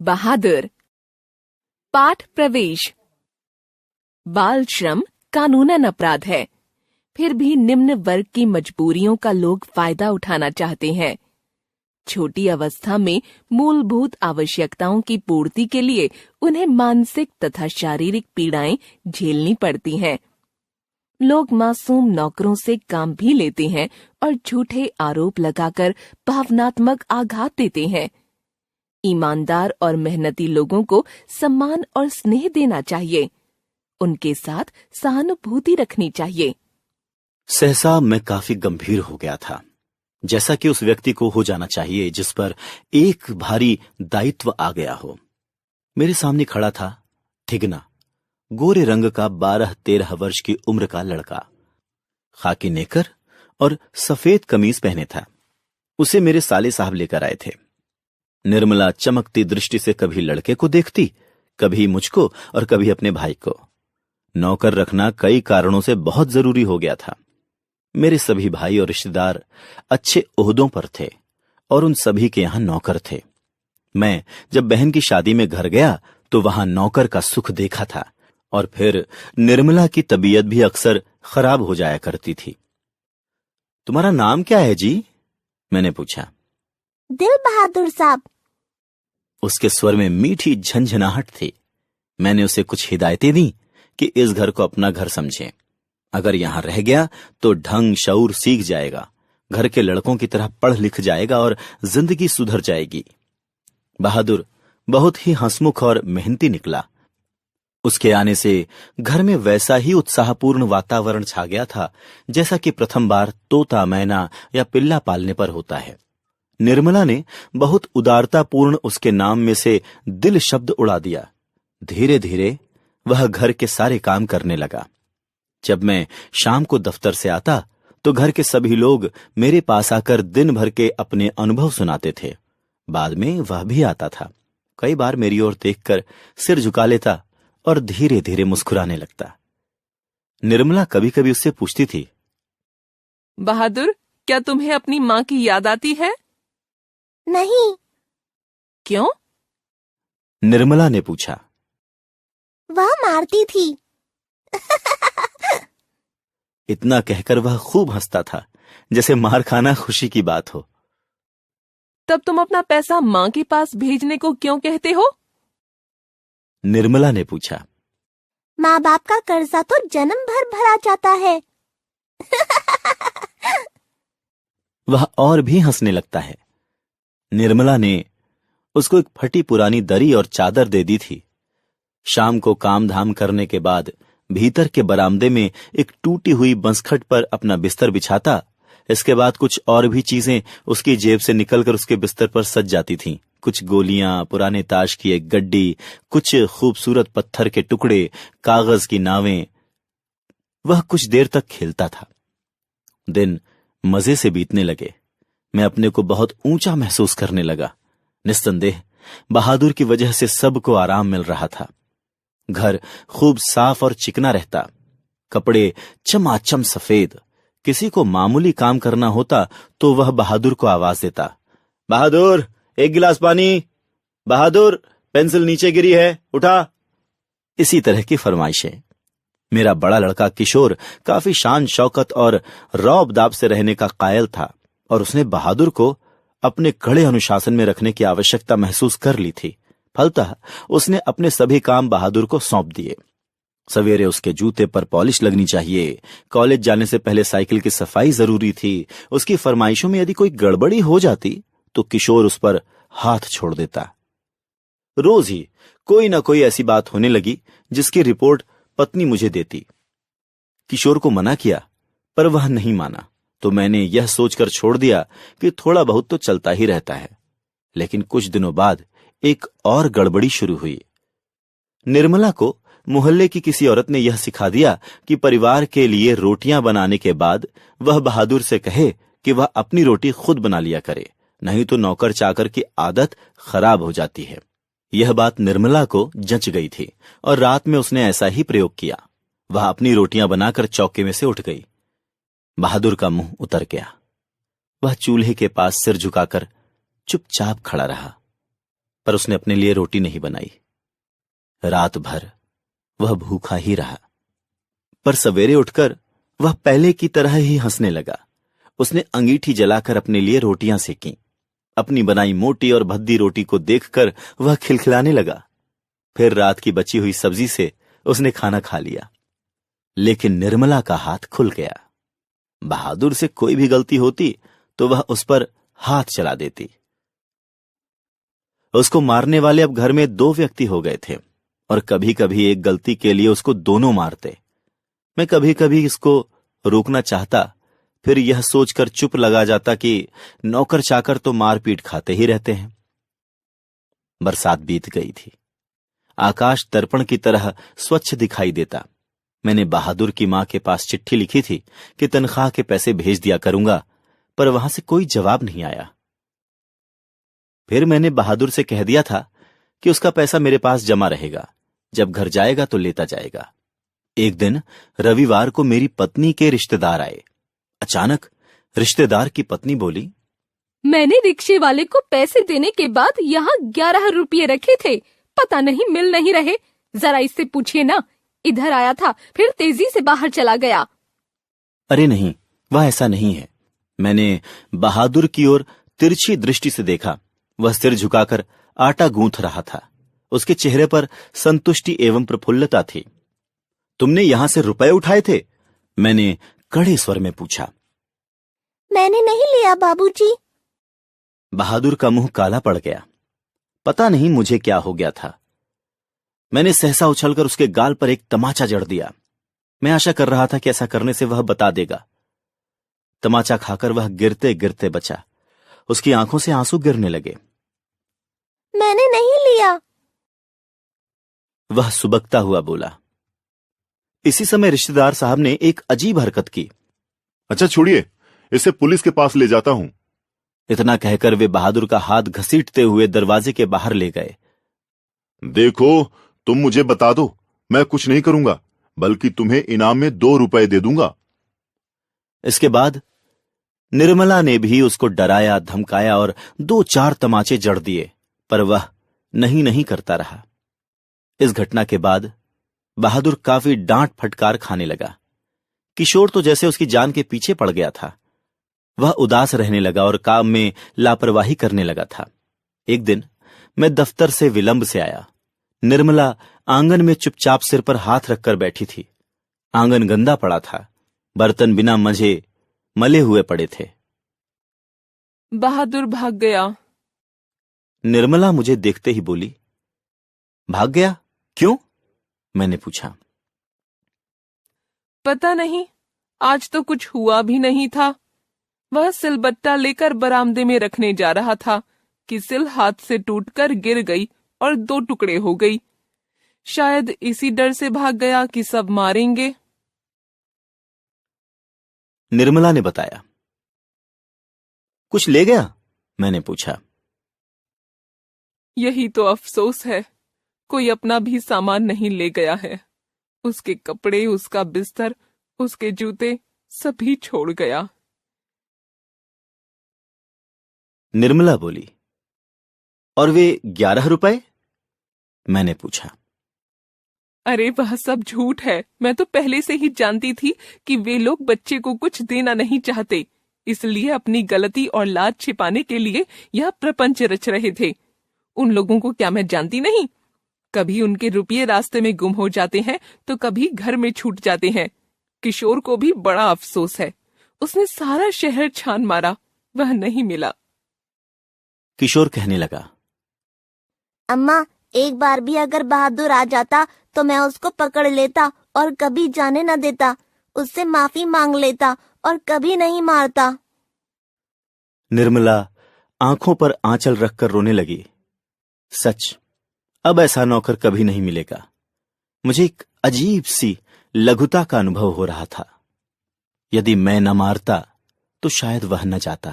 बहादुर। पाठ प्रवेश। बाल श्रम कानूनन अपराध है, फिर भी निम्न वर्ग की मजबूरियों का लोग फायदा उठाना चाहते हैं। छोटी अवस्था में मूलभूत आवश्यकताओं की पूर्ति के लिए उन्हें मानसिक तथा शारीरिक पीड़ाएं झेलनी पड़ती हैं। लोग मासूम नौकरों से काम भी लेते हैं और झूठे आरोप लगाकर भावनात्मक आघात देते हैं। ईमानदार और मेहनती लोगों को सम्मान और स्नेह देना चाहिए। उनके साथ सहानुभूति रखनी चाहिए। सहसा मैं काफी गंभीर हो गया था, जैसा कि उस व्यक्ति को हो जाना चाहिए जिस पर एक भारी दायित्व आ गया हो। मेरे सामने खड़ा था ठिगना, गोरे रंग का 12-13 वर्ष की उम्र का लड़का। खाकी नेकर और सफेद कमीज पहने था। उसे मेरे साले साहब लेकर आए थे। निर्मला चमकती दृष्टि से कभी लड़के को देखती, कभी मुझको और कभी अपने भाई को। नौकर रखना कई कारणों से बहुत जरूरी हो गया था। मेरे सभी भाई और रिश्तेदार अच्छे ओहदों पर थे और उन सभी के यहां नौकर थे। मैं जब बहन की शादी में घर गया तो वहां नौकर का सुख देखा था, और फिर निर्मला की तबीयत भी अक्सर खराब हो जाया करती थी। तुम्हारा नाम क्या है जी? मैंने पूछा। दिल बहादुर साहब। उसके स्वर में मीठी झंझनाहट थी। मैंने उसे कुछ हिदायतें दी कि इस घर को अपना घर समझे। अगर यहां रह गया तो ढंग शऊर सीख जाएगा, घर के लड़कों की तरह पढ़ लिख जाएगा और जिंदगी सुधर जाएगी। बहादुर बहुत ही हंसमुख और मेहनती निकला। उसके आने से घर में वैसा ही उत्साहपूर्ण वातावरण छा गया था जैसा कि प्रथम बार तोता, मैना या पिल्ला पालने पर होता है। निर्मला ने बहुत उदारतापूर्ण उसके नाम में से दिल शब्द उड़ा दिया। धीरे धीरे वह घर के सारे काम करने लगा। जब मैं शाम को दफ्तर से आता तो घर के सभी लोग मेरे पास आकर दिन भर के अपने अनुभव सुनाते थे। बाद में वह भी आता था। कई बार मेरी ओर देखकर सिर झुका लेता और धीरे धीरे मुस्कुराने लगता। निर्मला कभी कभी उससे पूछती थी, बहादुर, क्या तुम्हें अपनी माँ की याद आती है? नहीं। क्यों? निर्मला ने पूछा। वह मारती थी। इतना कहकर वह खूब हंसता था, जैसे मार खाना खुशी की बात हो। तब तुम अपना पैसा माँ के पास भेजने को क्यों कहते हो? निर्मला ने पूछा। माँ बाप का कर्जा तो जन्म भर भरा जाता है। वह और भी हंसने लगता है। निर्मला ने उसको एक फटी पुरानी दरी और चादर दे दी थी। शाम को काम धाम करने के बाद भीतर के बरामदे में एक टूटी हुई बंसखट पर अपना बिस्तर बिछाता। इसके बाद कुछ और भी चीजें उसकी जेब से निकलकर उसके बिस्तर पर सज जाती थीं। कुछ गोलियां, पुराने ताश की एक गड्डी, कुछ खूबसूरत पत्थर के टुकड़े, कागज की नावें। वह कुछ देर तक खेलता था। दिन मजे से बीतने लगे। मैं अपने को बहुत ऊंचा महसूस करने लगा। निस्संदेह बहादुर की वजह से सबको आराम मिल रहा था। घर खूब साफ और चिकना रहता, कपड़े चमाचम सफेद। किसी को मामूली काम करना होता तो वह बहादुर को आवाज देता, बहादुर, एक गिलास पानी। बहादुर, पेंसिल नीचे गिरी है, उठा। इसी तरह की फरमाइशें। मेरा बड़ा लड़का किशोर काफी शान शौकत और रौब दाब से रहने का कायल था, और उसने बहादुर को अपने कड़े अनुशासन में रखने की आवश्यकता महसूस कर ली थी। फलतः उसने अपने सभी काम बहादुर को सौंप दिए। सवेरे उसके जूते पर पॉलिश लगनी चाहिए। कॉलेज जाने से पहले साइकिल की सफाई जरूरी थी। उसकी फरमाइशों में यदि कोई गड़बड़ी हो जाती तो किशोर उस पर हाथ छोड़ देता। रोज ही कोई ना कोई ऐसी बात होने लगी जिसकी रिपोर्ट पत्नी मुझे देती। किशोर को मना किया पर वह नहीं माना, तो मैंने यह सोचकर छोड़ दिया कि थोड़ा बहुत तो चलता ही रहता है। लेकिन कुछ दिनों बाद एक और गड़बड़ी शुरू हुई। निर्मला को मोहल्ले की किसी औरत ने यह सिखा दिया कि परिवार के लिए रोटियां बनाने के बाद वह बहादुर से कहे कि वह अपनी रोटी खुद बना लिया करे, नहीं तो नौकर चाकर की आदत खराब हो जाती है। यह बात निर्मला को जंच गई थी और रात में उसने ऐसा ही प्रयोग किया। वह अपनी रोटियां बनाकर चौके में से उठ गई। बहादुर का मुंह उतर गया। वह चूल्हे के पास सिर झुकाकर चुपचाप खड़ा रहा। पर उसने अपने लिए रोटी नहीं बनाई। रात भर वह भूखा ही रहा, पर सवेरे उठकर वह पहले की तरह ही हंसने लगा। उसने अंगीठी जलाकर अपने लिए रोटियां सेकीं। अपनी बनाई मोटी और भद्दी रोटी को देखकर वह खिलखिलाने लगा। फिर रात की बची हुई सब्जी से उसने खाना खा लिया। लेकिन निर्मला का हाथ खुल गया। बहादुर से कोई भी गलती होती तो वह उस पर हाथ चला देती। उसको मारने वाले अब घर में 2 व्यक्ति हो गए थे और कभी कभी एक गलती के लिए उसको दोनों मारते। मैं कभी कभी इसको रोकना चाहता, फिर यह सोचकर चुप लगा जाता कि नौकर चाकर तो मारपीट खाते ही रहते हैं। बरसात बीत गई थी। आकाश दर्पण की तरह स्वच्छ दिखाई देता। मैंने बहादुर की मां के पास चिट्ठी लिखी थी कि तनख्वाह के पैसे भेज दिया करूंगा, पर वहां से कोई जवाब नहीं आया। फिर मैंने बहादुर से कह दिया था कि उसका पैसा मेरे पास जमा रहेगा, जब घर जाएगा तो लेता जाएगा। एक दिन रविवार को मेरी पत्नी के रिश्तेदार आए। अचानक रिश्तेदार की पत्नी बोली, मैंने रिक्शे वाले को पैसे देने के बाद यहाँ 11 रुपये रखे थे, पता नहीं मिल नहीं रहे। जरा इससे पूछिए ना। इधर आया था, फिर तेजी से बाहर चला गया। अरे नहीं, वह ऐसा नहीं है। मैंने बहादुर की ओर तिरछी दृष्टि से देखा। वह सिर झुकाकर आटा गूंथ रहा था। उसके चेहरे पर संतुष्टि एवं प्रफुल्लता थी। तुमने यहां से रुपए उठाए थे? मैंने कड़े स्वर में पूछा। मैंने नहीं लिया बाबूजी। बहादुर का मुंह काला पड़ गया। पता नहीं मुझे क्या हो गया था। मैंने सहसा उछलकर उसके गाल पर एक तमाचा जड़ दिया। मैं आशा कर रहा था कि ऐसा करने से वह बता देगा। तमाचा खाकर वह गिरते गिरते बचा। उसकी आंखों से आंसू गिरने लगे। मैंने नहीं लिया। वह सुबकता हुआ बोला। इसी समय रिश्तेदार साहब ने एक अजीब हरकत की। अच्छा छोड़िए, इसे पुलिस के पास ले जाता हूं। इतना कहकर वे बहादुर का हाथ घसीटते हुए दरवाजे के बाहर ले गए। देखो, तुम मुझे बता दो, मैं कुछ नहीं करूंगा, बल्कि तुम्हें इनाम में 2 रुपए दे दूंगा। इसके बाद निर्मला ने भी उसको डराया, धमकाया और 2-4 तमाचे जड़ दिए, पर वह नहीं करता रहा। इस घटना के बाद बहादुर काफी डांट फटकार खाने लगा। किशोर तो जैसे उसकी जान के पीछे पड़ गया था। वह उदास रहने लगा और काम में लापरवाही करने लगा था। एक दिन मैं दफ्तर से विलंब से आया। निर्मला आंगन में चुपचाप सिर पर हाथ रखकर बैठी थी। आंगन गंदा पड़ा था। बर्तन बिना मंजे मले हुए पड़े थे। बहादुर भाग गया। निर्मला मुझे देखते ही बोली, भाग गया? क्यों? मैंने पूछा। पता नहीं, आज तो कुछ हुआ भी नहीं था। वह सिलबट्टा लेकर बरामदे में रखने जा रहा था कि सिल हाथ से टूटकर गिर गई और 2 टुकड़े हो गई। शायद इसी डर से भाग गया कि सब मारेंगे। निर्मला ने बताया। कुछ ले गया? मैंने पूछा। यही तो अफसोस है, कोई अपना भी सामान नहीं ले गया है। उसके कपड़े, उसका बिस्तर, उसके जूते सभी छोड़ गया। निर्मला बोली। और वे 11 रुपए? मैंने पूछा। अरे वह सब झूठ है। मैं तो पहले से ही जानती थी कि वे लोग बच्चे को कुछ देना नहीं चाहते, इसलिए अपनी गलती और लाज छिपाने के लिए यह प्रपंच रच रहे थे। उन लोगों को क्या मैं जानती नहीं? कभी उनके रुपये रास्ते में गुम हो जाते हैं तो कभी घर में छूट जाते हैं। किशोर को भी बड़ा अफसोस है। उसने सारा शहर छान मारा, वह नहीं मिला। किशोर कहने लगा। अम्मा, एक बार भी अगर बहादुर आ जाता तो मैं उसको पकड़ लेता और कभी जाने न देता। उससे माफी मांग लेता और कभी नहीं मारता। निर्मला आंखों पर आंचल रखकर रोने लगी। सच, अब ऐसा नौकर कभी नहीं मिलेगा। मुझे एक अजीब सी लघुता का अनुभव हो रहा था। यदि मैं न मारता तो शायद वह न जाता।